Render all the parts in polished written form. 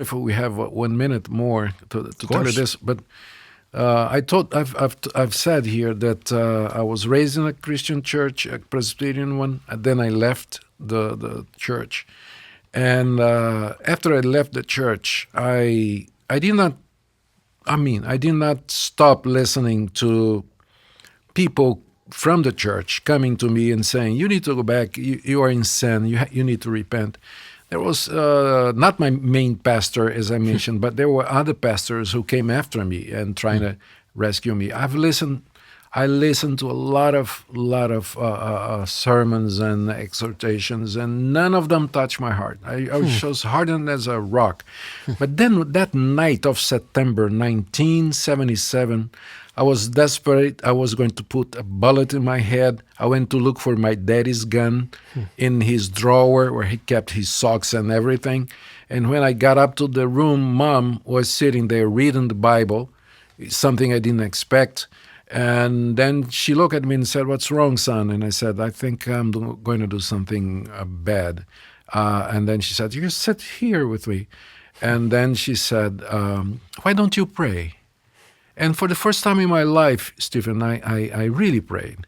if we have 1 minute more to tell you course. this, but I've said here that I was raised in a Christian church, a Presbyterian one, and then I left the church. And after I left the church, I did not. I did not stop listening to people from the church coming to me and saying, "You need to go back. You are in sin. You need to repent." There was not my main pastor, as I mentioned, but there were other pastors who came after me and trying to rescue me. I listened to a lot of sermons and exhortations, and none of them touched my heart. I was just hardened as a rock. But then that night of September 1977, I was desperate. I was going to put a bullet in my head. I went to look for my daddy's gun in his drawer where he kept his socks and everything. And when I got up to the room, Mom was sitting there reading the Bible, something I didn't expect. And then she looked at me and said, "What's wrong, son?" And I said, "I think I'm going to do something bad." And then she said, "You sit here with me." And then she said, "Why don't you pray?" And for the first time in my life, Stephen, I really prayed.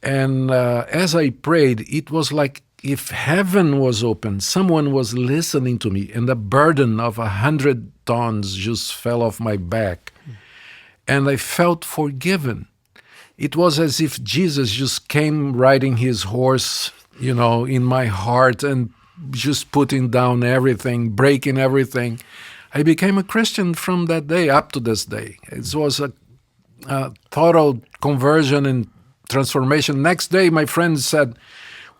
And as I prayed, it was like if heaven was open, someone was listening to me, and the burden of 100 tons just fell off my back. And I felt forgiven. It was as if Jesus just came riding his horse, in my heart and just putting down everything, breaking everything. I became a Christian from that day up to this day. It was a total conversion and transformation. Next day, my friends said,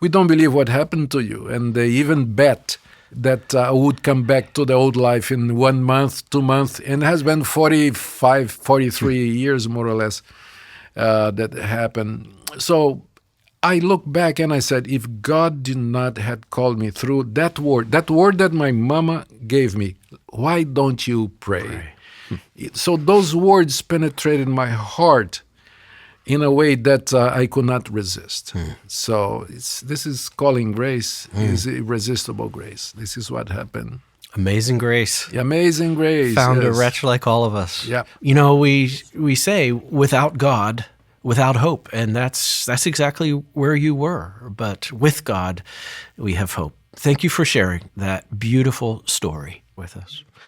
"We don't believe what happened to you." And they even bet that I would come back to the old life in 1 month, 2 months. And it has been 45, 43 years, more or less, that happened. So I look back and I said, if God did not have called me through that word that my mama gave me, "Why don't you pray?" So those words penetrated my heart in a way that I could not resist. So this is calling grace, is irresistible grace. This is what happened. Amazing grace. Amazing grace. Found yes. a wretch like all of us. Yeah. We say without God, without hope, and that's exactly where you were. But with God, we have hope. Thank you for sharing that beautiful story with us.